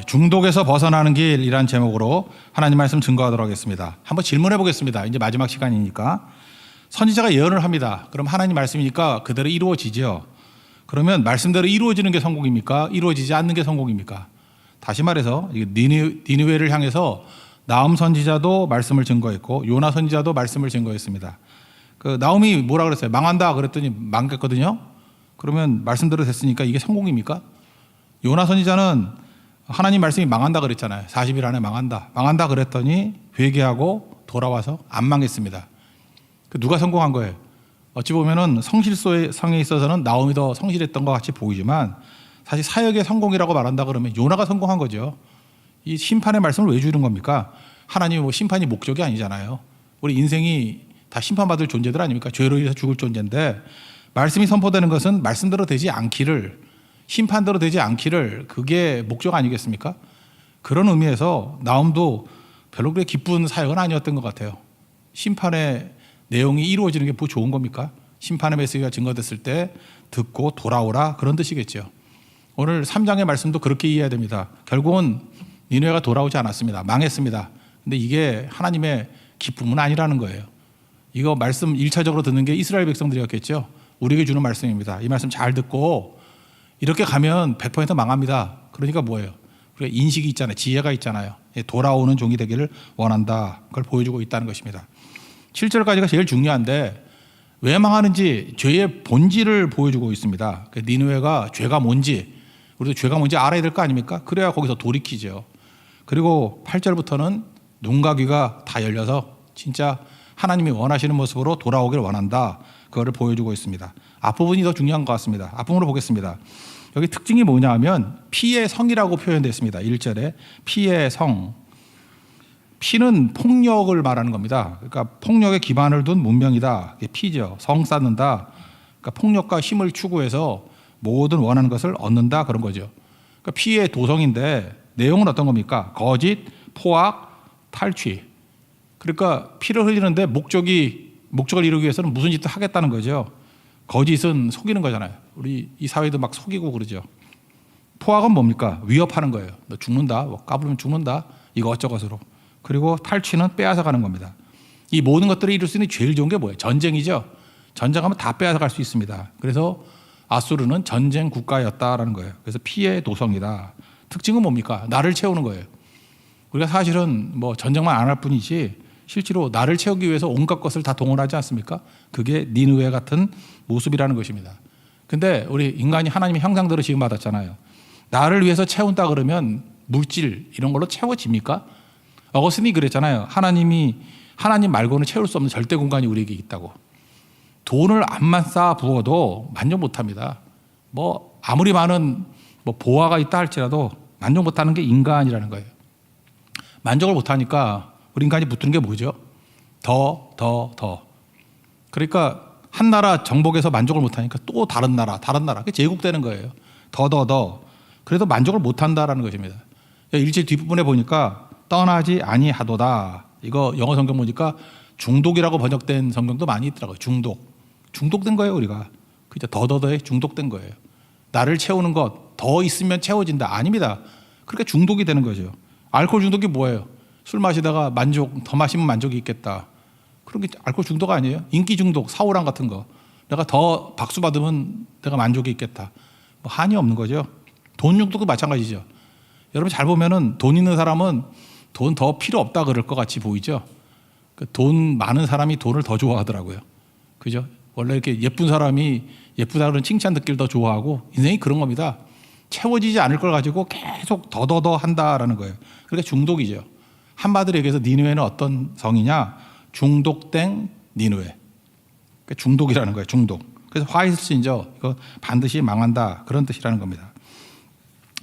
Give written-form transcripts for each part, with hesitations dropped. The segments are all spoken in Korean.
중독에서 벗어나는 길이란 제목으로 하나님 말씀 증거하도록 하겠습니다. 한번 질문해 보겠습니다. 이제 마지막 시간이니까. 선지자가 예언을 합니다. 그럼 하나님 말씀이니까 그대로 이루어지죠. 그러면 말씀대로 이루어지는 게 성공입니까? 이루어지지 않는 게 성공입니까? 다시 말해서 니느웨를 향해서 나움 선지자도 말씀을 증거했고 요나 선지자도 말씀을 증거했습니다. 그 나움이 뭐라 그랬어요? 망한다 그랬더니 망했거든요. 그러면 말씀대로 됐으니까 이게 성공입니까? 요나 선지자는 하나님 말씀이 망한다 그랬잖아요. 40일 안에 망한다 그랬더니 회개하고 돌아와서 안 망했습니다. 누가 성공한 거예요? 어찌 보면은 성실성에 있어서는 나움이 더 성실했던 것 같이 보이지만 사실 사역의 성공이라고 말한다 그러면 요나가 성공한 거죠. 이 심판의 말씀을 왜 주는 겁니까? 하나님이 뭐 심판이 목적이 아니잖아요. 우리 인생이 다 심판받을 존재들 아닙니까? 죄로 인해서 죽을 존재인데 말씀이 선포되는 것은 말씀대로 되지 않기를, 심판대로 되지 않기를, 그게 목적 아니겠습니까? 그런 의미에서 나움도 별로 그렇게 기쁜 사역은 아니었던 것 같아요. 심판의 내용이 이루어지는 게 뭐 좋은 겁니까? 심판의 메시지가 증거됐을 때 듣고 돌아오라, 그런 뜻이겠죠. 오늘 3장의 말씀도 그렇게 이해해야 됩니다. 결국은 니느웨가 돌아오지 않았습니다. 망했습니다. 근데 이게 하나님의 기쁨은 아니라는 거예요. 이거 말씀 1차적으로 듣는 게 이스라엘 백성들이었겠죠. 우리에게 주는 말씀입니다. 이 말씀 잘 듣고 이렇게 가면 100% 망합니다. 그러니까 뭐예요? 우리가 인식이 있잖아요. 지혜가 있잖아요. 돌아오는 종이 되기를 원한다. 그걸 보여주고 있다는 것입니다. 7절까지가 제일 중요한데 왜 망하는지 죄의 본질을 보여주고 있습니다. 니느웨가 죄가 뭔지, 우리도 죄가 뭔지 알아야 될 거 아닙니까? 그래야 거기서 돌이키죠. 그리고 8절부터는 눈과 귀가 다 열려서 진짜 하나님이 원하시는 모습으로 돌아오길 원한다. 그거를 보여주고 있습니다. 앞부분이 더 중요한 것 같습니다. 앞부분으로 보겠습니다. 여기 특징이 뭐냐 하면 피의 성이라고 표현되어 있습니다. 1절에 피의 성. 피는 폭력을 말하는 겁니다. 그러니까 폭력에 기반을 둔 문명이다. 이게 피죠. 성 쌓는다. 그러니까 폭력과 힘을 추구해서 모든 원하는 것을 얻는다, 그런 거죠. 그러니까 피의 도성인데 내용은 어떤 겁니까? 거짓, 포악, 탈취. 그러니까 피를 흘리는데 목적을 이루기 위해서는 무슨 짓도 하겠다는 거죠. 거짓은 속이는 거잖아요. 우리 이 사회도 막 속이고 그러죠. 포악은 뭡니까? 위협하는 거예요. 너 죽는다, 뭐 까불면 죽는다, 이거 어쩌고저쩌고. 그리고 탈취는 빼앗아 가는 겁니다. 이 모든 것들을 이룰 수 있는 제일 좋은 게 뭐예요? 전쟁이죠. 전쟁하면 다 빼앗아 갈 수 있습니다. 그래서 아수르는 전쟁 국가였다라는 거예요. 그래서 피의 도성이다. 특징은 뭡니까? 나를 채우는 거예요. 우리가 사실은 뭐 전쟁만 안 할 뿐이지 실제로 나를 채우기 위해서 온갖 것을 다 동원하지 않습니까? 그게 니느웨 같은 모습이라는 것입니다. 근데 우리 인간이 하나님의 형상대로 지금 받았잖아요. 나를 위해서 채운다 그러면 물질 이런 걸로 채워집니까? 어거스틴이 그랬잖아요. 하나님 말고는 채울 수 없는 절대 공간이 우리에게 있다고. 돈을 암만 쌓아 부어도 만족 못합니다. 뭐 아무리 많은 뭐 보화가 있다 할지라도 만족 못하는 게 인간이라는 거예요. 만족을 못하니까 우리 인간이 붙는 게 뭐죠? 더. 그러니까 한 나라 정복에서 만족을 못하니까 또 다른 나라. 그게 제국되는 거예요. 더. 그래도 만족을 못한다라는 것입니다. 1절 뒷부분에 보니까 떠나지 아니하도다. 이거 영어 성경 보니까 중독이라고 번역된 성경도 많이 있더라고요. 중독된 거예요, 우리가. 그죠? 더에 중독된 거예요. 나를 채우는 것, 더 있으면 채워진다. 아닙니다. 그렇게 중독이 되는 거죠. 알코올 중독이 뭐예요? 술 마시다가 더 마시면 만족이 있겠다. 그런 게 알코올 중독 아니에요? 인기 중독, 사우랑 같은 거. 내가 더 박수 받으면 내가 만족이 있겠다. 뭐 한이 없는 거죠. 돈 중독도 마찬가지죠. 여러분 잘 보면은 돈 있는 사람은 돈 더 필요 없다 그럴 것 같이 보이죠. 돈 많은 사람이 돈을 더 좋아하더라고요. 그죠? 원래 이렇게 예쁜 사람이 예쁘다 그런 칭찬 듣기를 더 좋아하고 인생이 그런 겁니다. 채워지지 않을 걸 가지고 계속 더 한다라는 거예요. 그러니까 중독이죠. 한마디로 얘기해서 니느웨는 어떤 성이냐? 중독된 니느웨. 그러니까 중독이라는 거예요. 중독. 그래서 화이슬신저, 이거 반드시 망한다, 그런 뜻이라는 겁니다.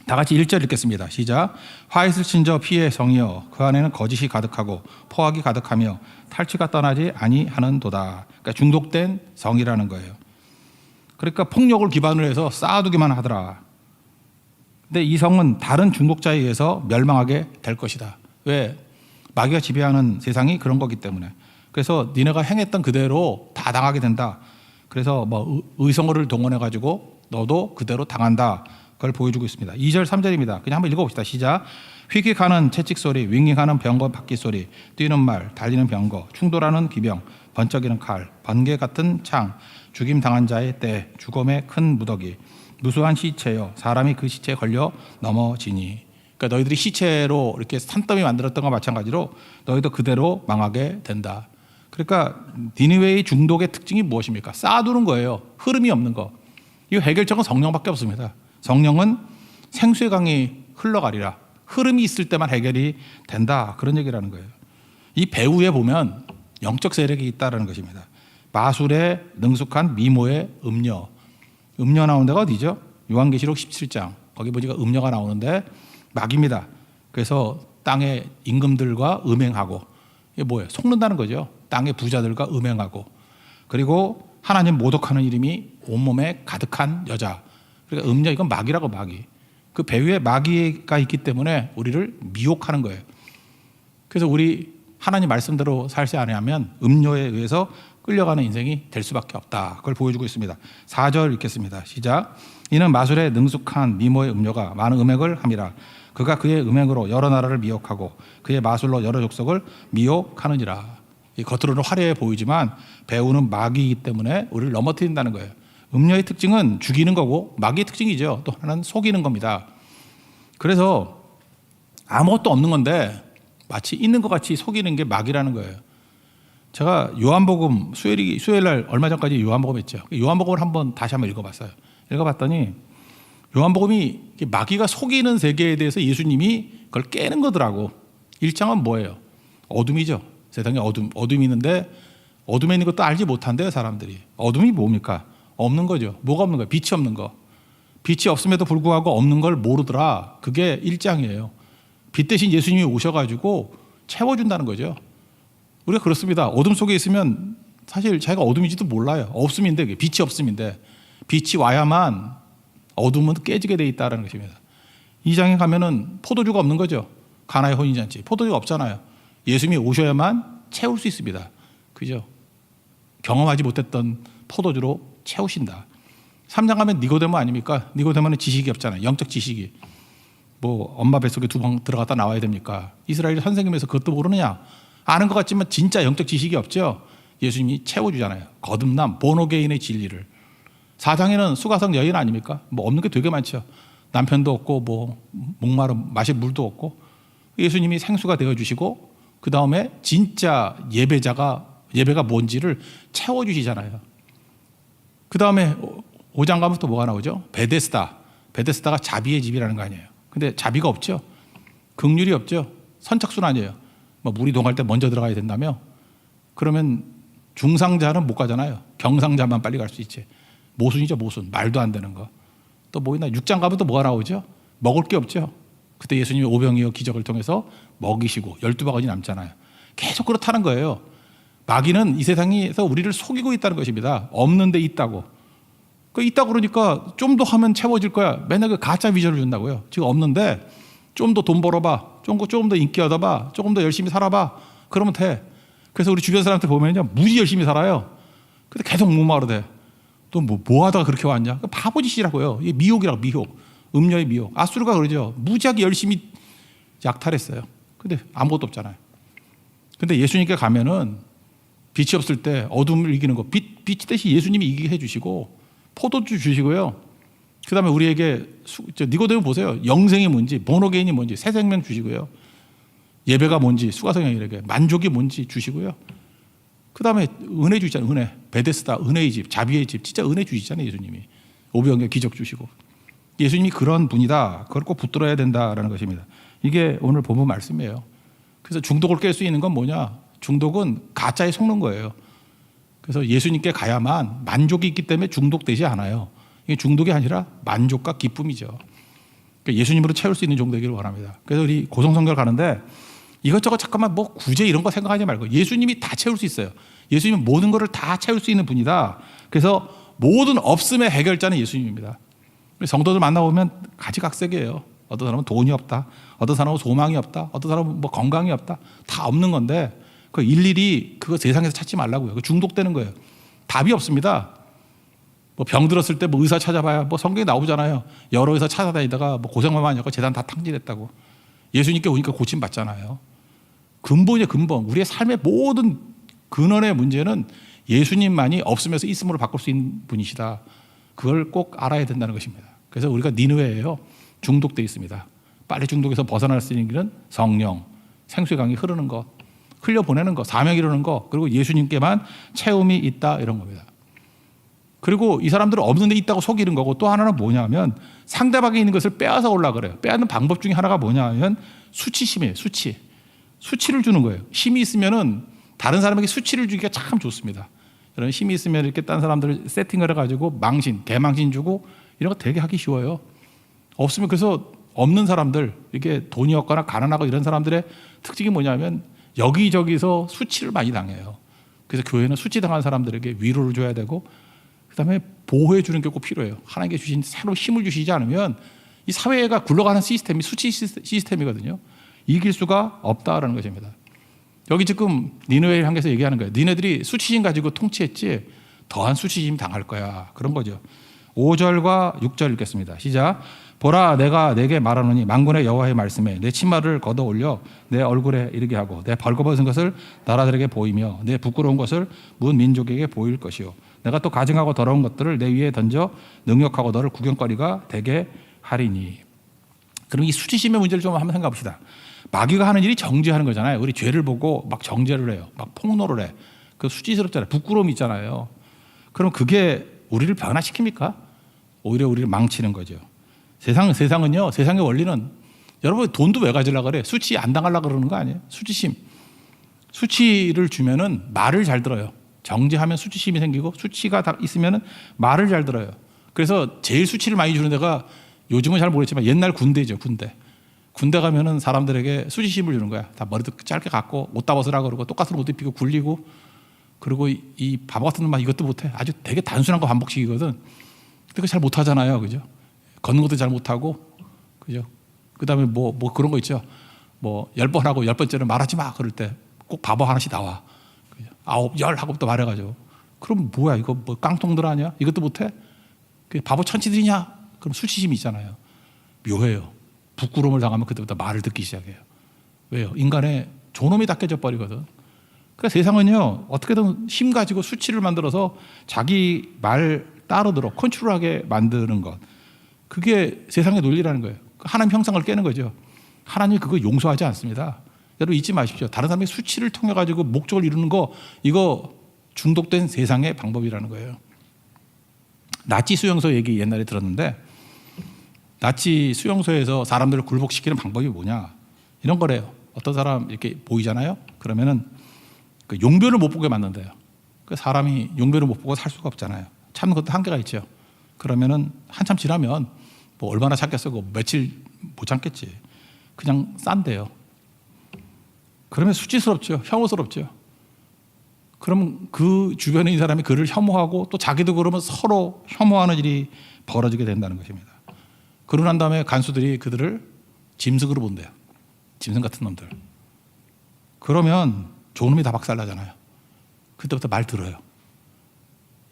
다 같이 1절 읽겠습니다. 시작. 화이슬신저 피의 성이여, 그 안에는 거짓이 가득하고 포악이 가득하며 탈취가 떠나지 아니하는도다. 그러니까 중독된 성이라는 거예요. 그러니까 폭력을 기반으로 해서 쌓아두기만 하더라. 근데 이 성은 다른 중독자에 의해서 멸망하게 될 것이다. 왜? 마귀가 지배하는 세상이 그런 거기 때문에. 그래서 니네가 행했던 그대로 다 당하게 된다. 그래서 뭐 의성어를 동원해 가지고 너도 그대로 당한다. 그걸 보여주고 있습니다. 2절 3절입니다. 그냥 한번 읽어봅시다. 시작. 휙휙하는 채찍 소리, 윙윙하는 병거 바퀴 소리, 뛰는 말, 달리는 병거, 충돌하는 기병, 번쩍이는 칼, 번개 같은 창, 죽임 당한 자의 때, 죽음의 큰 무더기, 무수한 시체여 사람이 그 시체에 걸려 넘어지니. 그러니까 너희들이 시체로 이렇게 산더미 만들었던 것과 마찬가지로 너희도 그대로 망하게 된다. 그러니까 니느웨의 중독의 특징이 무엇입니까? 쌓아두는 거예요. 흐름이 없는 거. 이 해결책은 성령밖에 없습니다. 성령은 생수의 강이 흘러가리라. 흐름이 있을 때만 해결이 된다. 그런 얘기라는 거예요. 이 배후에 보면 영적 세력이 있다는 것입니다. 마술에 능숙한 미모의 음녀. 음녀 나오는 데가 어디죠? 요한계시록 17장. 거기 보니까 음녀가 나오는데 막입니다. 그래서 땅의 임금들과 음행하고, 이게 뭐예요? 속는다는 거죠. 땅의 부자들과 음행하고, 그리고 하나님 모독하는 이름이 온몸에 가득한 여자. 그러니까 음녀, 이건 마귀라고. 마귀. 그 배후에 마귀가 있기 때문에 우리를 미혹하는 거예요. 그래서 우리 하나님 말씀대로 살지 않으면 음녀에 의해서 끌려가는 인생이 될 수밖에 없다. 그걸 보여주고 있습니다. 4절 읽겠습니다. 시작. 이는 마술에 능숙한 미모의 음녀가 많은 음행을 함이라. 그가 그의 음행으로 여러 나라를 미혹하고 그의 마술로 여러 족속을 미혹하느니라. 이 겉으로는 화려해 보이지만 배우는 마귀이기 때문에 우리를 넘어뜨린다는 거예요. 음녀의 특징은 죽이는 거고 마귀의 특징이죠. 또 하나는 속이는 겁니다. 그래서 아무것도 없는 건데 마치 있는 것 같이 속이는 게 마귀라는 거예요. 제가 요한복음 수요일날 얼마 전까지 요한복음 했죠. 요한복음을 다시 한번 읽어봤어요. 읽어봤더니 요한복음이 마귀가 속이는 세계에 대해서 예수님이 그걸 깨는 거더라고. 1장은 뭐예요? 어둠이죠. 세상에 어둠이 있는데 어둠에 있는 것도 알지 못한대요, 사람들이. 어둠이 뭡니까? 없는 거죠. 뭐가 없는 거예요? 빛이 없는 거. 빛이 없음에도 불구하고 없는 걸 모르더라. 그게 1장이에요. 빛 대신 예수님이 오셔가지고 채워준다는 거죠. 우리가 그렇습니다. 어둠 속에 있으면 사실 자기가 어둠인지도 몰라요. 없음인데, 빛이 없음인데, 빛이 와야만 어둠은 깨지게 돼 있다는 것입니다. 2장에 가면은 포도주가 없는 거죠. 가나의 혼인잔치. 포도주가 없잖아요. 예수님이 오셔야만 채울 수 있습니다. 그죠? 경험하지 못했던 포도주로 채우신다. 3장 가면 니고데모 아닙니까? 니고데모는 지식이 없잖아요. 영적 지식이. 뭐 엄마 뱃속에 2번 들어갔다 나와야 됩니까? 이스라엘 선생님에서 그것도 모르느냐? 아는 것 같지만 진짜 영적 지식이 없죠. 예수님이 채워주잖아요. 거듭남, 본어게인의 진리를. 4장에는 수가성 여인 아닙니까? 뭐 없는 게 되게 많죠. 남편도 없고 뭐 목마름 마실 물도 없고 예수님이 생수가 되어주시고 그 다음에 진짜 예배가 뭔지를 채워주시잖아요. 그 다음에 5장 가면 또 뭐가 나오죠? 베데스다가 자비의 집이라는 거 아니에요. 근데 자비가 없죠. 긍휼이 없죠. 선착순 아니에요. 뭐 물이 동할 때 먼저 들어가야 된다며? 그러면 중상자는 못 가잖아요. 경상자만 빨리 갈 수 있지. 모순이죠, 모순. 말도 안 되는 거. 또 뭐 있나? 6장 가면 또 뭐가 나오죠? 먹을 게 없죠. 그때 예수님이 오병이어 기적을 통해서 먹이시고 12바구니 남잖아요. 계속 그렇다는 거예요. 마귀는 이 세상에서 우리를 속이고 있다는 것입니다. 없는데 있다고. 있다고 그러니까 좀 더 하면 채워질 거야. 맨날 그 가짜 비전을 준다고요. 지금 없는데 좀 더 돈 벌어봐. 조금 더 인기 얻어봐. 조금 더 열심히 살아봐. 그러면 돼. 그래서 우리 주변 사람들 보면요. 무지 열심히 살아요. 근데 계속 목마르 돼. 또 뭐 하다가 그렇게 왔냐? 바보짓이라고요. 이게 미혹이라고, 미혹. 음녀의 미혹. 아수르가 그러죠. 무지하게 열심히 약탈했어요. 근데 아무것도 없잖아요. 근데 예수님께 가면은 빛이 없을 때 어둠을 이기는 거. 빛 대신 예수님이 이기게 해주시고 포도주 주시고요. 그 다음에 우리에게 니고데모 보세요. 영생이 뭔지, 본어게인이 뭔지, 새 생명 주시고요. 예배가 뭔지, 수가성형에게 만족이 뭔지 주시고요. 그 다음에 은혜 주시잖아요. 은혜. 베데스다, 은혜의 집, 자비의 집. 진짜 은혜 주시잖아요. 예수님이. 오병이어 기적 주시고. 예수님이 그런 분이다. 그걸 꼭 붙들어야 된다라는 것입니다. 이게 오늘 본문 말씀이에요. 그래서 중독을 깰 수 있는 건 뭐냐? 중독은 가짜에 속는 거예요. 그래서 예수님께 가야만 만족이 있기 때문에 중독되지 않아요. 이게 중독이 아니라 만족과 기쁨이죠. 그러니까 예수님으로 채울 수 있는 정도이기를 원합니다. 그래서 우리 고성성결 가는데 이것저것 잠깐만 뭐 구제 이런 거 생각하지 말고 예수님이 다 채울 수 있어요. 예수님은 모든 것을 다 채울 수 있는 분이다. 그래서 모든 없음의 해결자는 예수님입니다. 성도들 만나보면 가지각색이에요. 어떤 사람은 돈이 없다. 어떤 사람은 소망이 없다. 어떤 사람은 뭐 건강이 없다. 다 없는 건데 그 일일이 그거 세상에서 찾지 말라고요. 그 중독되는 거예요. 답이 없습니다. 뭐 병 들었을 때 뭐 의사 찾아봐야 뭐 성경에 나오잖아요. 여러 의사 찾아다니다가 뭐 고생만 많이 하고 재단 다 탕진했다고. 예수님께 오니까 고침 받잖아요. 근본이에요, 근본. 우리의 삶의 모든 근원의 문제는 예수님만이 없으면서 있음으로 바꿀 수 있는 분이시다. 그걸 꼭 알아야 된다는 것입니다. 그래서 우리가 니느웨예요. 중독돼 있습니다. 빨리 중독에서 벗어날 수 있는 길은 성령, 생수의 강이 흐르는 것, 흘려보내는 것, 사명 이루는 것, 그리고 예수님께만 체험이 있다 이런 겁니다. 그리고 이 사람들은 없는데 있다고 속이는 거고, 또 하나는 뭐냐면 상대방에 있는 것을 빼앗아 오려고 그래요. 빼앗는 방법 중에 하나가 뭐냐면 수치심이에요. 수치를 주는 거예요. 힘이 있으면은 다른 사람에게 수치를 주기가 참 좋습니다. 이런 힘이 있으면 이렇게 딴 사람들을 세팅을 해가지고 망신, 대망신 주고 이런 거 되게 하기 쉬워요. 없으면 그래서 없는 사람들, 이게 돈이 없거나 가난하고 이런 사람들의 특징이 뭐냐면 여기저기서 수치를 많이 당해요. 그래서 교회는 수치 당한 사람들에게 위로를 줘야 되고, 그다음에 보호해 주는 게 꼭 필요해요. 하나님께 주신 새로 힘을 주시지 않으면 이 사회가 굴러가는 시스템이 수치 시스템이거든요. 이길 수가 없다라는 것입니다. 여기 지금 니느웨를 향해서 얘기하는 거예요. 니네들이 수치심 가지고 통치했지 더한 수치심 당할 거야. 그런 거죠. 5절과 6절 읽겠습니다. 시작. 보라, 내가 내게 말하노니 만군의 여호와의 말씀에 내 치마를 걷어 올려 내 얼굴에 이르게 하고 내 벌거벗은 것을 나라들에게 보이며 내 부끄러운 것을 문 민족에게 보일 것이요 내가 또 가증하고 더러운 것들을 내 위에 던져 능욕하고 너를 구경거리가 되게 하리니. 그럼 이 수치심의 문제를 좀 한번 생각해 봅시다. 마귀가 하는 일이 정죄하는 거잖아요. 우리 죄를 보고 막 정죄를 해요. 막 폭로를 해. 그 수치스럽잖아요. 부끄러움이 있잖아요. 그럼 그게 우리를 변화시킵니까? 오히려 우리를 망치는 거죠. 세상은요, 세상의 원리는, 여러분 돈도 왜 가지려고 그래? 수치 안 당하려고 그러는 거 아니에요? 수치심. 수치를 주면은 말을 잘 들어요. 정죄하면 수치심이 생기고, 수치가 있으면은 말을 잘 들어요. 그래서 제일 수치를 많이 주는 데가 요즘은 잘 모르겠지만 옛날 군대죠, 군대. 군대 가면은 사람들에게 수치심을 주는 거야. 다 머리도 짧게 갖고 옷 다 벗으라 그러고 똑같은 옷 입히고 굴리고, 그리고 이 바보 같은 놈만 이것도 못해. 아주 되게 단순한 거 반복식이거든. 근데 그거 잘 못하잖아요, 그죠? 걷는 것도 잘 못하고, 그죠? 그 다음에 뭐 그런 거 있죠. 뭐 10번 하고 10번째는 말하지 마. 그럴 때 꼭 바보 하나씩 나와. 그죠? 9, 10 하고 또 말해가지고. 그럼 뭐야, 이거 뭐 깡통들 아니야? 이것도 못해? 바보 천치들이냐? 그럼 수치심이 있잖아요. 묘해요. 부끄러움을 당하면 그때부터 말을 듣기 시작해요. 왜요? 인간의 존엄이 다 깨져 버리거든. 그러니까 세상은요, 어떻게든 힘 가지고 수치를 만들어서 자기 말 따로 들어 컨트롤하게 만드는 것. 그게 세상의 논리라는 거예요. 하나님 형상을 깨는 거죠. 하나님이 그거 용서하지 않습니다. 여러분 잊지 마십시오. 다른 사람의 수치를 통해 가지고 목적을 이루는 거, 이거 중독된 세상의 방법이라는 거예요. 나치 수용소 얘기 옛날에 들었는데, 나치 수용소에서 사람들을 굴복시키는 방법이 뭐냐, 이런 거래요. 어떤 사람 이렇게 보이잖아요. 그러면은 그 용변을 못 보게 만든대요. 그 사람이 용변을 못 보고 살 수가 없잖아요. 참는 것도 한계가 있죠. 그러면은 한참 지나면 뭐 얼마나 참겠어? 그 며칠 못 참겠지. 그냥 싼대요. 그러면 수치스럽죠. 혐오스럽죠. 그러면 그 주변에 있는 사람이 그를 혐오하고 또 자기도 그러면 서로 혐오하는 일이 벌어지게 된다는 것입니다. 그러고 난 다음에 간수들이 그들을 짐승으로 본대요. 짐승 같은 놈들. 그러면 좋은 놈이 다 박살나잖아요. 그때부터 말 들어요.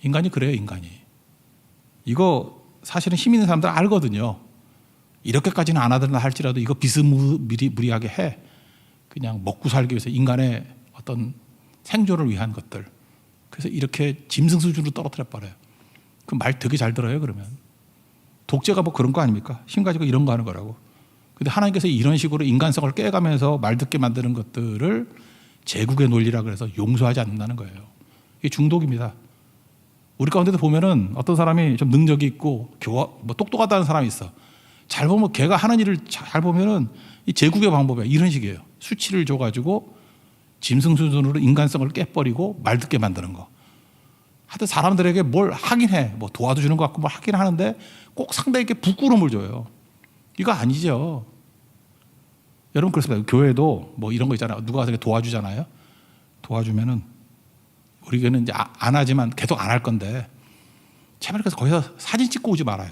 인간이 그래요, 인간이. 이거 사실은 힘 있는 사람들 알거든요. 이렇게까지는 안 하더라 할지라도 이거 비스무리하게 해. 그냥 먹고 살기 위해서 인간의 어떤 생존을 위한 것들. 그래서 이렇게 짐승 수준으로 떨어뜨려 버려요. 그 말 되게 잘 들어요, 그러면. 독재가 뭐 그런 거 아닙니까? 힘 가지고 이런 거 하는 거라고. 근데 하나님께서 이런 식으로 인간성을 깨가면서 말 듣게 만드는 것들을 제국의 논리라 그래서 용서하지 않는다는 거예요. 이게 중독입니다. 우리 가운데도 보면은 어떤 사람이 좀 능력이 있고 뭐 똑똑하다는 사람이 있어. 잘 보면 걔가 하는 일을 잘 보면은 이 제국의 방법이야. 이런 식이에요. 수치를 줘가지고 짐승 수준으로 인간성을 깨버리고 말 듣게 만드는 거. 하여튼 사람들에게 뭘 하긴 해. 뭐 도와도 주는 것 같고 뭘 하긴 하는데 꼭 상대에게 부끄러움을 줘요. 이거 아니죠. 여러분 그렇습니다. 교회도 뭐 이런 거 있잖아요. 누가 와서 도와주잖아요. 도와주면은 우리 교회는 이제 안 하지만 계속 안 할 건데 제발 그래서 거기서 사진 찍고 오지 말아요.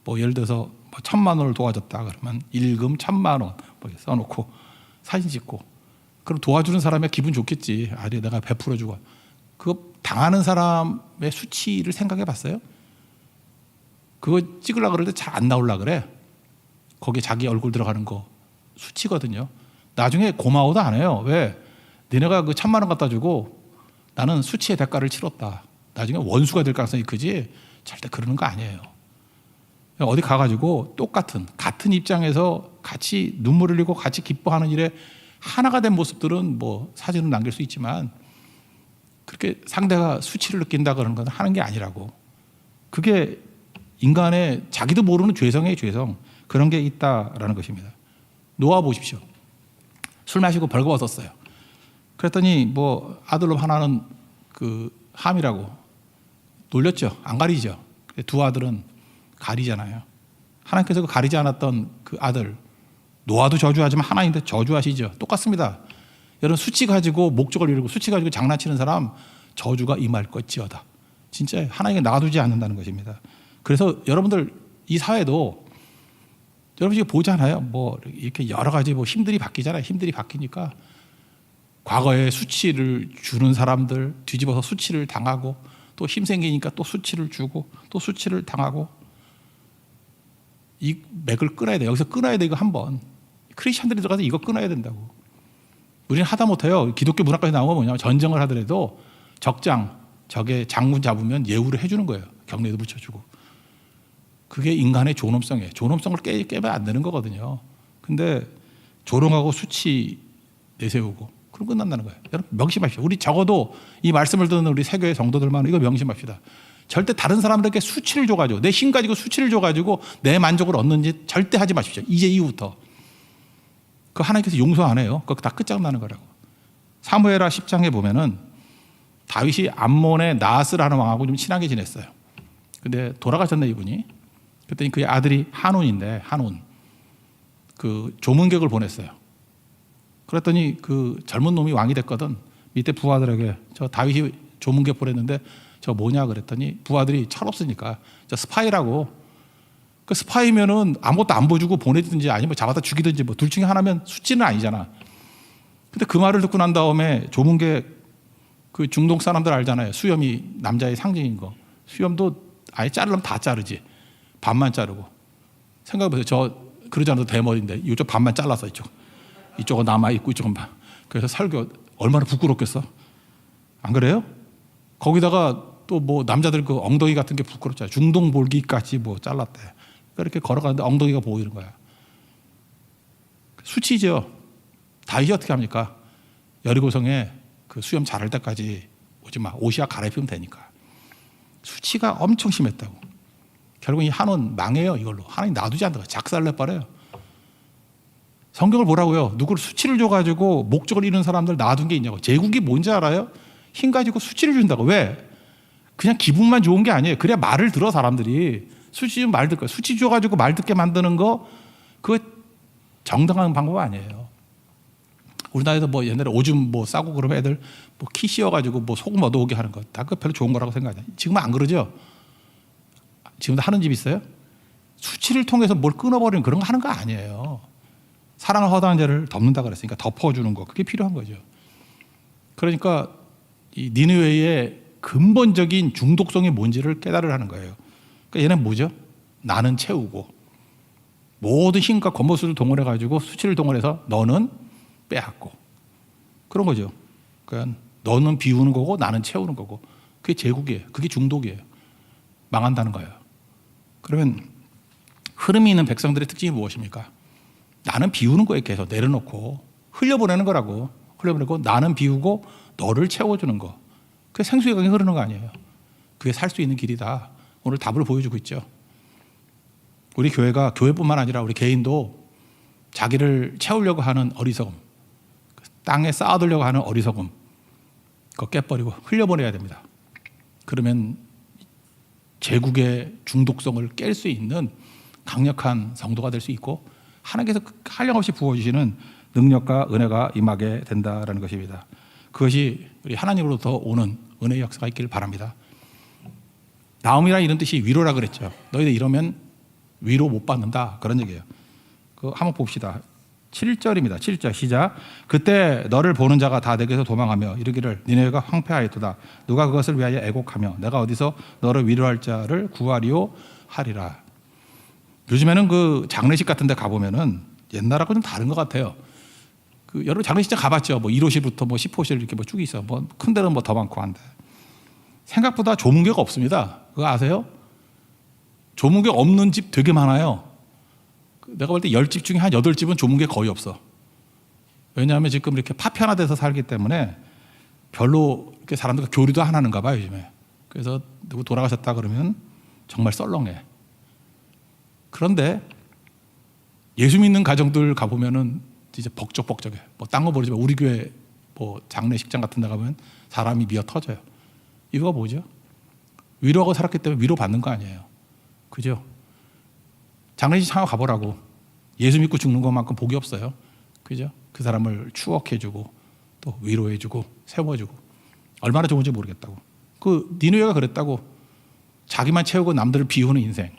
뭐 예를 들어서 뭐 1,000만 원을 도와줬다 그러면 일금 1,000만 원 뭐 써놓고 사진 찍고, 그럼 도와주는 사람의 기분 좋겠지. 아니 내가 베풀어주고. 그거 당하는 사람의 수치를 생각해 봤어요? 그거 찍으려고 그럴 때 잘 안 나오려고 그래. 거기에 자기 얼굴 들어가는 거 수치거든요. 나중에 고마워도 안 해요. 왜? 너네가 그 1,000만 원 갖다 주고 나는 수치의 대가를 치렀다. 나중에 원수가 될 가능성이 크지 절대 그러는 거 아니에요. 어디 가가지고 같은 입장에서 같이 눈물 흘리고 같이 기뻐하는 일에 하나가 된 모습들은 뭐 사진을 남길 수 있지만 그렇게 상대가 수치를 느낀다 그러는 건 하는 게 아니라고. 그게 인간의 자기도 모르는 죄성이에요, 죄성. 그런 게 있다라는 것입니다. 놓아 보십시오. 술 마시고 벌거벗었어요. 그랬더니 뭐 아들로 하나는 그 함이라고 놀렸죠. 안 가리죠. 두 아들은 가리잖아요. 하나님께서 그 가리지 않았던 그 아들 노아도 저주하지만 하나님도 저주하시죠. 똑같습니다. 여러분 수치 가지고 목적을 이루고 수치 가지고 장난치는 사람 저주가 임할 것지어다. 진짜 하나님께 놔두지 않는다는 것입니다. 그래서 여러분들 이 사회도 여러분 지금 보잖아요. 뭐 이렇게 여러 가지 뭐 힘들이 바뀌잖아요. 힘들이 바뀌니까 과거에 수치를 주는 사람들 뒤집어서 수치를 당하고 또 힘 생기니까 또 수치를 주고 또 수치를 당하고 이 맥을 끊어야 돼. 여기서 끊어야 돼. 이거 한번 크리스천들이 들어가서 이거 끊어야 된다고. 우리는 하다 못해요. 기독교 문화까지 나온 건 뭐냐면 전쟁을 하더라도 적의 장군 잡으면 예우를 해주는 거예요. 경례도 붙여주고. 그게 인간의 존엄성이에요. 존엄성을 깨면 안 되는 거거든요. 근데 조롱하고 수치 내세우고 그럼 끝난다는 거예요. 여러분 명심하십시오. 우리 적어도 이 말씀을 듣는 우리 세교의 성도들만 이거 명심합시다. 절대 다른 사람들에게 수치를 줘가지고 내 힘 가지고 수치를 줘가지고 내 만족을 얻는지 절대 하지 마십시오. 이제 이후부터. 그 하나님께서 용서 안 해요. 그거 다 끝장나는 거라고. 사무엘하 10장에 보면은 다윗이 암몬의 나하스라는 왕하고 좀 친하게 지냈어요. 근데 돌아가셨네 이분이. 그랬더니 그의 아들이 한온인데 한온 그 조문객을 보냈어요. 그랬더니 그 젊은 놈이 왕이 됐거든. 밑에 부하들에게 저 다윗이 조문객 보냈는데 저 뭐냐 그랬더니 부하들이 철없으니까 저 스파이라고. 그 스파이면은 아무것도 안 보여주고 보내든지 아니면 잡아다 죽이든지 뭐 둘 중에 하나면 수치는 아니잖아. 근데 그 말을 듣고 난 다음에 조문객 그 중동 사람들 알잖아요. 수염이 남자의 상징인 거. 수염도 아예 자르려면 다 자르지. 반만 자르고. 생각해보세요. 저 그러지 않아도 대머리인데 이쪽 반만 잘라서 이쪽은 남아있고 이쪽은 반. 그래서 설교 얼마나 부끄럽겠어. 안 그래요? 거기다가 또 뭐 남자들 그 엉덩이 같은 게 부끄럽잖아요. 중동 볼기까지 뭐 잘랐대. 그렇게 걸어가는데 엉덩이가 보이는 거야. 수치죠. 다윗이 어떻게 합니까? 여리고성에 그 수염 자랄 때까지 오지 마. 옷이야 갈아입히면 되니까. 수치가 엄청 심했다고. 결국 이 한원 망해요. 이걸로. 하나님 놔두지 않는다. 작살내버려요. 성경을 보라고요. 누구를 수치를 줘가지고 목적을 이루는 사람들 놔둔 게 있냐고. 제국이 뭔지 알아요? 힘 가지고 수치를 준다고. 왜? 그냥 기분만 좋은 게 아니에요. 그래야 말을 들어 사람들이. 수치 주면 말 듣고. 수치 줘가지고 말 듣게 만드는 거 그거 정당한 방법 아니에요. 우리나라에도 뭐 옛날에 오줌 뭐 싸고 그러면 애들 뭐 키 씌워가지고 뭐 소금 얻어오게 하는 거 다 그 별로 좋은 거라고 생각하잖아요. 지금은 안 그러죠? 지금도 하는 집 있어요? 수치를 통해서 뭘 끊어버리는 그런 거 하는 거 아니에요. 사랑을 허다한 죄를 덮는다 그랬으니까 덮어주는 거 그게 필요한 거죠. 그러니까 이 니느웨의 근본적인 중독성이 뭔지를 깨달으라는 거예요. 그러니까 얘는 뭐죠? 나는 채우고 모든 힘과 권모술을 동원해가지고 수치를 동원해서 너는 빼앗고 그런 거죠. 그러니까 너는 비우는 거고 나는 채우는 거고 그게 제국이에요. 그게 중독이에요. 망한다는 거예요. 그러면 흐름이 있는 백성들의 특징이 무엇입니까? 나는 비우는 거에 계속 내려놓고 흘려보내는 거라고. 흘려보내고 나는 비우고 너를 채워주는 거. 그게 생수의 강이 흐르는 거 아니에요. 그게 살 수 있는 길이다. 오늘 답을 보여주고 있죠. 우리 교회가 교회뿐만 아니라 우리 개인도 자기를 채우려고 하는 어리석음, 땅에 쌓아두려고 하는 어리석음 그거 깨버리고 흘려보내야 됩니다. 그러면 제국의 중독성을 깰 수 있는 강력한 성도가 될 수 있고 하나님께서 한량없이 부어주시는 능력과 은혜가 임하게 된다라는 것입니다. 그것이 우리 하나님으로부터 오는 은혜의 역사가 있기를 바랍니다. 나음이라는 이런 뜻이 위로라 그랬죠. 너희들 이러면 위로 못 받는다 그런 얘기예요. 그거 한번 봅시다. 7절입니다. 7절 시작. 그때 너를 보는 자가 다 내게서 도망하며 이르기를 니네가 황폐하였도다. 누가 그것을 위하여 애곡하며 내가 어디서 너를 위로할 자를 구하리오 하리라. 요즘에는 그 장례식 같은 데 가보면은 옛날하고 좀 다른 것 같아요. 그 여러분 장례식장 가봤죠? 뭐 1호실부터 뭐 10호실 이렇게 뭐 쭉 있어. 뭐 큰 데는 뭐 더 많고 한데. 생각보다 조문교가 없습니다. 그거 아세요? 조문교 없는 집 되게 많아요. 내가 볼 때 10집 중에 한 8집은 조문교 거의 없어. 왜냐하면 지금 이렇게 파편화돼서 살기 때문에 별로 이렇게 사람들과 교류도 안 하는가 봐요, 요즘에. 그래서 누구 돌아가셨다 그러면 정말 썰렁해. 그런데 예수 믿는 가정들 가보면은 이제 벅적벅적해. 뭐 딴 거 모르지만 우리 교회 뭐 장례식장 같은 데 가면 사람이 미어 터져요. 이유가 뭐죠? 위로하고 살았기 때문에 위로받는 거 아니에요. 그죠? 장례식 참아 가보라고. 예수 믿고 죽는 것만큼 복이 없어요. 그죠? 그 사람을 추억해주고 또 위로해주고 세워주고 얼마나 좋은지 모르겠다고. 그 니느웨가 그랬다고. 자기만 채우고 남들을 비우는 인생.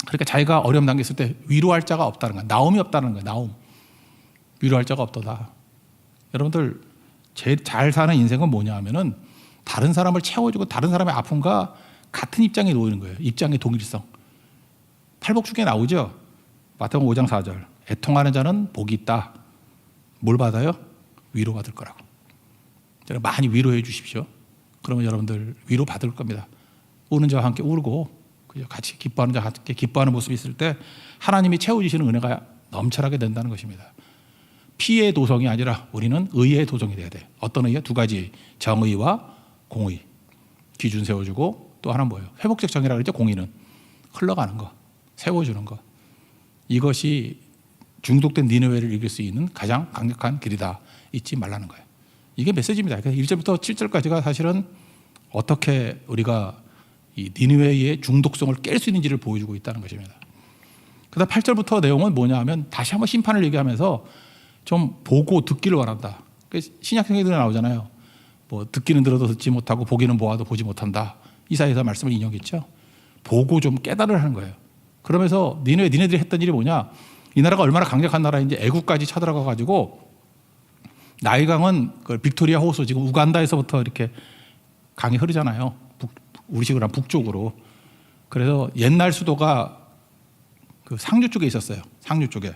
그러니까 자기가 어려움 당겼을 때 위로할 자가 없다는 거야. 나옴이 없다는 거야. 나옴. 위로할 자가 없도다. 여러분들 제일 잘 사는 인생은 뭐냐 하면은 다른 사람을 채워주고 다른 사람의 아픔과 같은 입장에 놓이는 거예요. 입장의 동일성. 팔복주에 나오죠. 마태복음 5장 4절. 애통하는 자는 복이 있다. 뭘 받아요? 위로받을 거라고. 많이 위로해 주십시오. 그러면 여러분들 위로받을 겁니다. 우는 자와 함께 울고 같이 기뻐하는 자와 함께 기뻐하는 모습이 있을 때 하나님이 채워주시는 은혜가 넘쳐나게 된다는 것입니다. 피의 도성이 아니라 우리는 의의 도성이 돼야 돼. 어떤 의의? 두 가지. 정의와 공의. 기준 세워주고 또 하나는 뭐예요? 회복적 정의라고 그랬죠. 공의는 흘러가는 거. 세워주는 것. 이것이 중독된 니느웨를 이길 수 있는 가장 강력한 길이다. 잊지 말라는 거예요. 이게 메시지입니다. 1절부터 7절까지가 사실은 어떻게 우리가 이 니느웨의 중독성을 깰 수 있는지를 보여주고 있다는 것입니다. 그다음 8절부터 내용은 뭐냐 하면 다시 한번 심판을 얘기하면서 좀 보고 듣기를 원한다. 신약 성경에 나오잖아요. 뭐 듣기는 들어도 듣지 못하고 보기는 보아도 보지 못한다. 이사야서 말씀을 인용했죠. 보고 좀 깨달으라는 거예요. 그러면서 니네들이 했던 일이 뭐냐? 이 나라가 얼마나 강력한 나라인지 애국까지 쳐들어가 가지고 나일강은 그 빅토리아 호수 지금 우간다에서부터 이렇게 강이 흐르잖아요. 우리식으로 하면 북쪽으로. 그래서 옛날 수도가 그 상류 쪽에 있었어요. 상류 쪽에.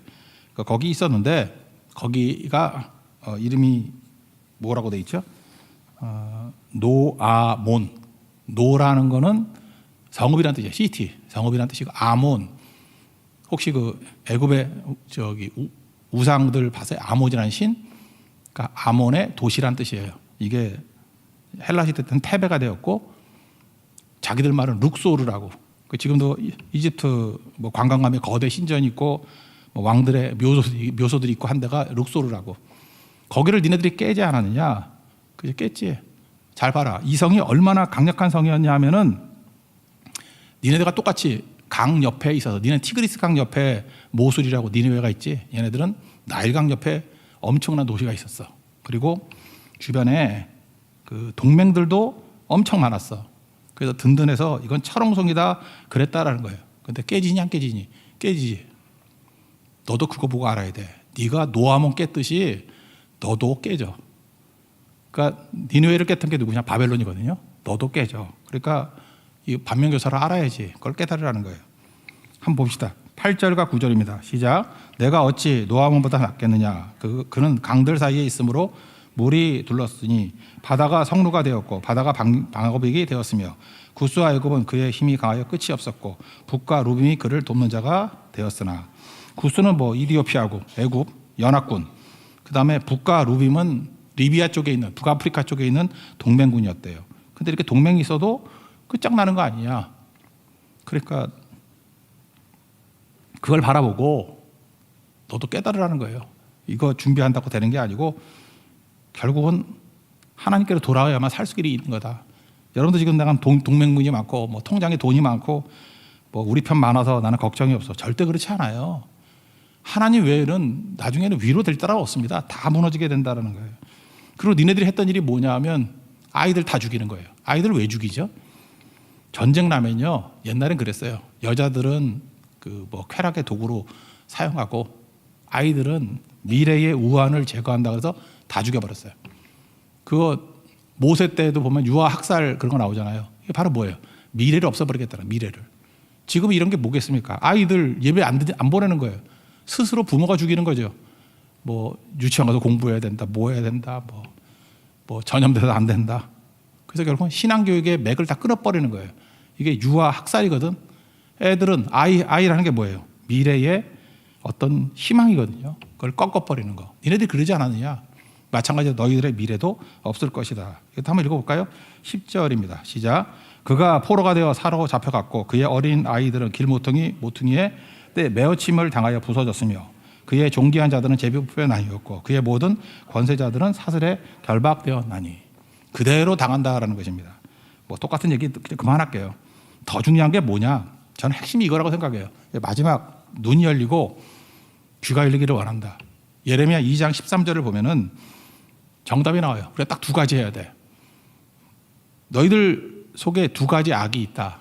그러니까 거기 있었는데 거기가 이름이 뭐라고 돼 있죠? 노아몬. 노라는 거는 성읍이라는 뜻이에요. 시티. 성읍이라는 뜻이고 아몬. 혹시 그 애굽의 저기 우상들 봤어요? 아몬이라는 신? 그러니까 아몬의 도시란 뜻이에요. 이게 헬라 시대 때는 테베가 되었고 자기들 말은 룩소르라고. 지금도 이집트 뭐 관광 가면 거대 신전이 있고 뭐 왕들의 묘소들이 있고 한 데가 룩소르라고. 거기를 니네들이 깨지 않았느냐? 그게 깼지. 잘 봐라. 이 성이 얼마나 강력한 성이었냐 하면은 니네들과 똑같이 강 옆에 있어서 니네 티그리스 강 옆에 모술이라고 니느웨가 있지. 얘네들은 나일강 옆에 엄청난 도시가 있었어. 그리고 주변에 그 동맹들도 엄청 많았어. 그래서 든든해서 이건 철옹성이다 그랬다라는 거예요. 근데 깨지니 안 깨지니? 깨지지. 너도 그거 보고 알아야 돼. 네가 노아몬 깼듯이 너도 깨져. 그러니까 니느웨를 깼던 게 누구냐? 바벨론이거든요. 너도 깨져. 그러니까 이 반면교사를 알아야지. 그걸 깨달으라는 거예요. 한번 봅시다. 8절과 9절입니다. 시작. 내가 어찌 노아몬보다 낫겠느냐? 그는 강들 사이에 있으므로 물이 둘렀으니 바다가 성루가 되었고 바다가 방어벽이 되었으며 구스와 애굽은 그의 힘이 강하여 끝이 없었고 북과 루빔이 그를 돕는 자가 되었으나. 구스는 뭐 이디오피아고 애굽 연합군. 그다음에 북과 루빔은 리비아 쪽에 있는 북아프리카 쪽에 있는 동맹군이었대요. 근데 이렇게 동맹이 있어도 끝장나는 거 아니냐. 그러니까 그걸 바라보고 너도 깨달으라는 거예요. 이거 준비한다고 되는 게 아니고 결국은 하나님께로 돌아와야만 살 수 길이 있는 거다. 여러분도 지금 나간 동맹군이 많고 뭐 통장에 돈이 많고 뭐 우리 편 많아서 나는 걱정이 없어. 절대 그렇지 않아요. 하나님 외에는 나중에는 위로될 따라 없습니다. 다 무너지게 된다는 거예요. 그리고 니네들이 했던 일이 뭐냐 하면 아이들 다 죽이는 거예요. 아이들 왜 죽이죠? 전쟁 나면요. 옛날엔 그랬어요. 여자들은 그 뭐 쾌락의 도구로 사용하고 아이들은 미래의 우환을 제거한다고 해서 다 죽여버렸어요. 그거 모세 때도 보면 유아 학살 그런 거 나오잖아요. 이게 바로 뭐예요? 미래를 없애버리겠다는 미래를. 지금 이런 게 뭐겠습니까? 아이들 예배 안 보내는 거예요. 스스로 부모가 죽이는 거죠. 뭐 유치원 가서 공부해야 된다, 뭐 해야 된다, 뭐 전염돼서 안 된다. 그래서 결국은 신앙교육의 맥을 다 끊어버리는 거예요. 이게 유아 학살이거든. 애들은 아이라는 게 뭐예요? 미래의 어떤 희망이거든요. 그걸 꺾어버리는 거. 니네들이 그러지 않았느냐? 마찬가지로 너희들의 미래도 없을 것이다. 이것도 한번 읽어볼까요? 10절입니다. 시작. 그가 포로가 되어 사로잡혀갔고 그의 어린 아이들은 모퉁이에 메어침을 당하여 부서졌으며 그의 존귀한 자들은 제비뽑혀 나뉘었고 그의 모든 권세자들은 사슬에 결박되었나니. 그대로 당한다라는 것입니다. 뭐 똑같은 얘기 그만할게요. 더 중요한 게 뭐냐? 저는 핵심이 이거라고 생각해요. 마지막 눈이 열리고 귀가 열리기를 원한다. 예레미야 2장 13절을 보면은 정답이 나와요. 그래 딱 두 가지 해야 돼. 너희들 속에 두 가지 악이 있다.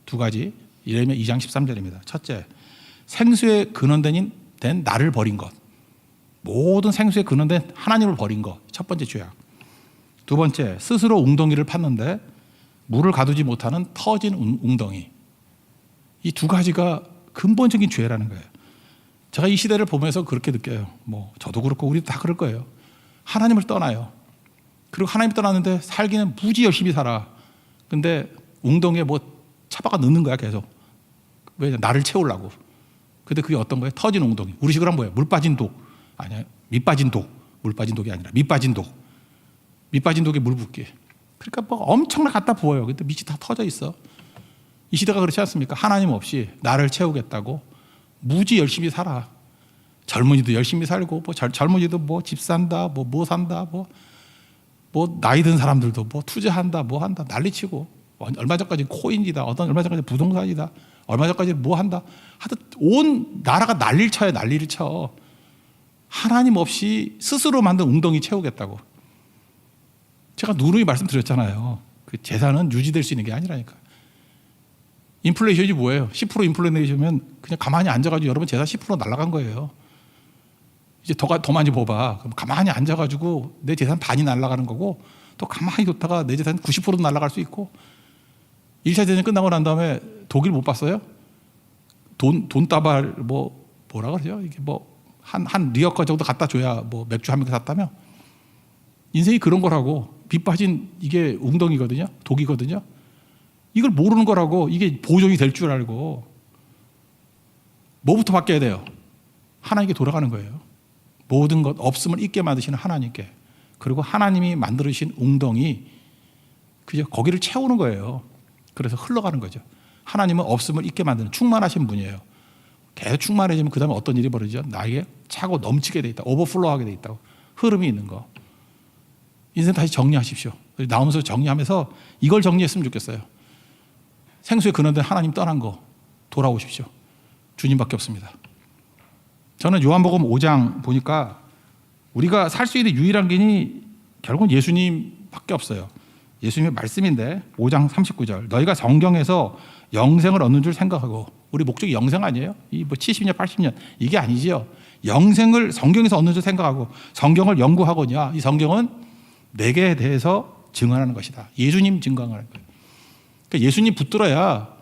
두 가지. 예레미야 2장 13절입니다. 첫째, 생수의 근원된 나를 버린 것. 모든 생수의 근원된 하나님을 버린 것. 첫 번째 죄악. 두 번째, 스스로 웅덩이를 팠는데 물을 가두지 못하는 터진 웅덩이. 이 두 가지가 근본적인 죄라는 거예요. 제가 이 시대를 보면서 그렇게 느껴요. 뭐 저도 그렇고 우리도 다 그럴 거예요. 하나님을 떠나요. 그리고 하나님 떠났는데 살기는 무지 열심히 살아. 근데 웅덩이에 뭐 차박아 넣는 거야 계속. 왜? 나를 채우려고. 근데 그게 어떤 거예요? 터진 웅덩이. 우리 식으로 하면 뭐예요? 물 빠진 독. 아니야. 밑 빠진 독. 물 빠진 독이 아니라 밑 빠진 독. 밑 빠진 독에 물 붓기. 그러니까 뭐 엄청나게 갖다 부어요. 근데 밑이 다 터져 있어. 이 시대가 그렇지 않습니까? 하나님 없이 나를 채우겠다고 무지 열심히 살아. 젊은이도 열심히 살고, 뭐 젊은이도 뭐 집 산다, 뭐 산다, 뭐 나이 든 사람들도 뭐 투자한다, 뭐 한다, 난리치고. 얼마 전까지 코인이다, 얼마 전까지 부동산이다, 얼마 전까지 뭐 한다. 하여튼 온 나라가 난리를 쳐요, 난리를 쳐. 하나님 없이 스스로 만든 웅덩이 채우겠다고. 제가 누누이 말씀드렸잖아요. 그 재산은 유지될 수 있는 게 아니라니까. 인플레이션이 뭐예요? 10% 인플레이션이면 그냥 가만히 앉아가지고 여러분 재산 10% 날아간 거예요. 이제 더 많이 뽑아. 그럼 가만히 앉아가지고 내 재산 반이 날아가는 거고 또 가만히 뒀다가 내 재산 90%도 날아갈 수 있고. 1차 대전 끝나고 난 다음에 독일 못 봤어요? 돈다발 뭐라 그러죠? 이게 한 리어커 정도 갖다 줘야 뭐 맥주 한 병 샀다며? 인생이 그런 거라고. 빚 빠진 이게 웅덩이거든요. 독이거든요. 이걸 모르는 거라고. 이게 보존이 될 줄 알고. 뭐부터 바뀌어야 돼요? 하나님께 돌아가는 거예요. 모든 것 없음을 있게 만드시는 하나님께. 그리고 하나님이 만들으신 웅덩이 그저 거기를 채우는 거예요. 그래서 흘러가는 거죠. 하나님은 없음을 있게 만드는 충만하신 분이에요. 계속 충만해지면 그 다음에 어떤 일이 벌어지죠? 나에게 차고 넘치게 돼 있다. 오버플로우하게 돼 있다고. 흐름이 있는 거. 인생 다시 정리하십시오. 나오면서 정리하면서 이걸 정리했으면 좋겠어요. 생수의 근원된 하나님 떠난 거 돌아오십시오. 주님밖에 없습니다. 저는 요한복음 5장 보니까 우리가 살 수 있는 유일한 길이 결국은 예수님밖에 없어요. 예수님의 말씀인데 5장 39절 너희가 성경에서 영생을 얻는 줄 생각하고 우리 목적이 영생 아니에요? 이 뭐 70년 80년 이게 아니지요. 영생을 성경에서 얻는 줄 생각하고 성경을 연구하거냐 이 성경은 내게 대해서 증언하는 것이다. 예수님 증거하는 거예요. 그러니까 예수님 붙들어야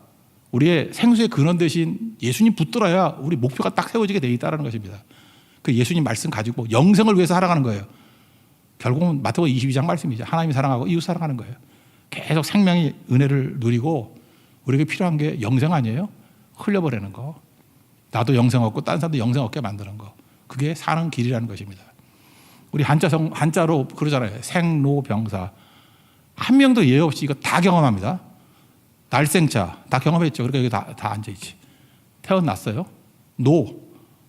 우리의 생수의 근원 대신 예수님 붙들어야 우리 목표가 딱 세워지게 돼 있다는 것입니다. 그 예수님 말씀 가지고 영생을 위해서 살아가는 거예요. 결국은 마태복음 22장 말씀이죠. 하나님이 사랑하고 이웃 사랑하는 거예요. 계속 생명의 은혜를 누리고 우리에게 필요한 게 영생 아니에요? 흘려버리는 거. 나도 영생 얻고 딴 사람도 영생 얻게 만드는 거. 그게 사는 길이라는 것입니다. 우리 한자로 그러잖아요. 생로병사. 한 명도 예외 없이 이거 다 경험합니다. 날생자 다 경험했죠. 그러니까 여기 다 앉아있지. 태어났어요.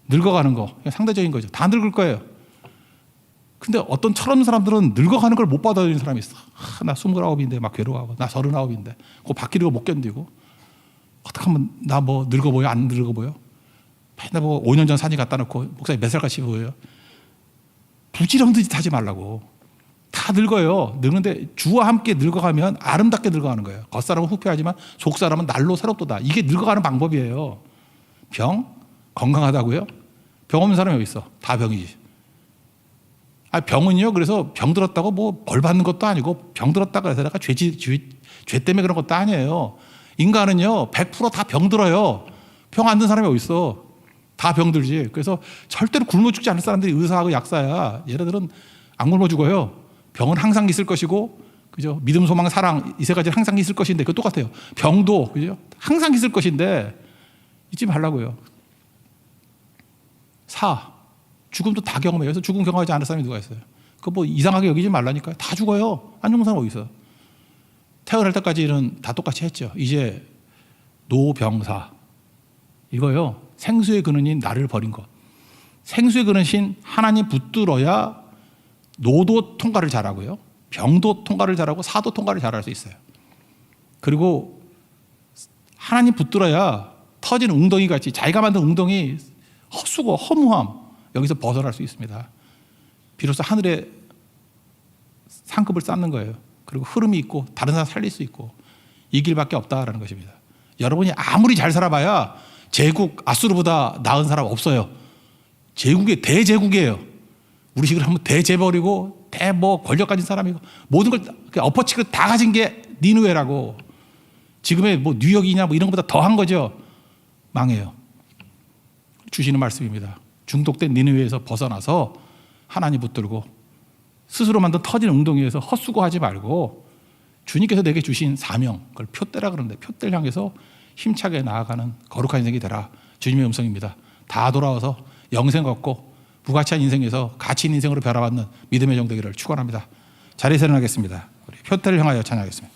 늙어가는 거. 상대적인 거죠. 다 늙을 거예요. 근데 어떤 철없는 사람들은 늙어가는 걸 못 받아들이는 사람이 있어. 나 29인데 막 괴로워하고 나 39인데 그거 바뀌는 거 못 견디고 어떻게 하면 나 뭐 늙어 보여? 안 늙어 보여? 맨날 뭐 5년 전 사진 갖다 놓고 목사님 몇 살같이 보여요? 부지런한 짓 하지 말라고. 다 늙어요. 늙는데 주와 함께 늙어가면 아름답게 늙어가는 거예요. 겉사람은 후패하지만 속사람은 날로 새롭도다. 이게 늙어가는 방법이에요. 병? 건강하다고요? 병 없는 사람이 어디 있어? 다 병이지. 병은요, 그래서 병 들었다고 뭐 벌 받는 것도 아니고 병 들었다고 해서 내가 죄 때문에 그런 것도 아니에요. 인간은요, 100% 다 병 들어요. 병 안 든 사람이 어디 있어? 다 병 들지. 그래서 절대로 굶어 죽지 않을 사람들이 의사하고 약사야. 얘네들은 안 굶어 죽어요. 병은 항상 있을 것이고, 그죠? 믿음, 소망, 사랑 이 세 가지는 항상 있을 것인데, 그거 똑같아요. 병도 그죠? 항상 있을 것인데 잊지 말라고요. 죽음도 다 경험해요. 그래서 죽음 경험하지 않을 사람이 누가 있어요? 그거 뭐 이상하게 여기지 말라니까요. 다 죽어요. 안 죽는 사람 어디 있어? 태어날 때까지는 다 똑같이 했죠. 이제 노병사 이거요. 생수의 근원인 나를 버린 것. 생수의 근원이신 하나님 붙들어야 노도 통과를 잘하고요. 병도 통과를 잘하고 사도 통과를 잘할 수 있어요. 그리고 하나님 붙들어야 터진 웅덩이 같이 자기가 만든 웅덩이 헛수고 허무함 여기서 벗어날 수 있습니다. 비로소 하늘의 상급을 쌓는 거예요. 그리고 흐름이 있고 다른 사람 살릴 수 있고 이 길밖에 없다라는 것입니다. 여러분이 아무리 잘 살아봐야 제국 아수르보다 나은 사람 없어요. 제국의 대제국이에요. 우리식으로 하면 대재벌이고 대뭐 권력 가진 사람이고 모든 걸 엎어치고 다 가진 게 니느웨라고. 지금의 뭐 뉴욕이냐 뭐 이런 것보다 더한 거죠. 망해요. 주시는 말씀입니다. 중독된 니느웨에서 벗어나서 하나님 붙들고 스스로 만든 터진 웅덩이에서 헛수고하지 말고 주님께서 내게 주신 사명, 그걸 표대라 그러는데 표대를 향해서 힘차게 나아가는 거룩한 인생이 되라. 주님의 음성입니다. 다 돌아와서 영생 얻고 부가치한 인생에서 가치 있는 인생으로 변화받는 믿음의 종 되기를 축원합니다. 자리에서 일어나겠습니다. 우리 표대를 향하여 찬양하겠습니다.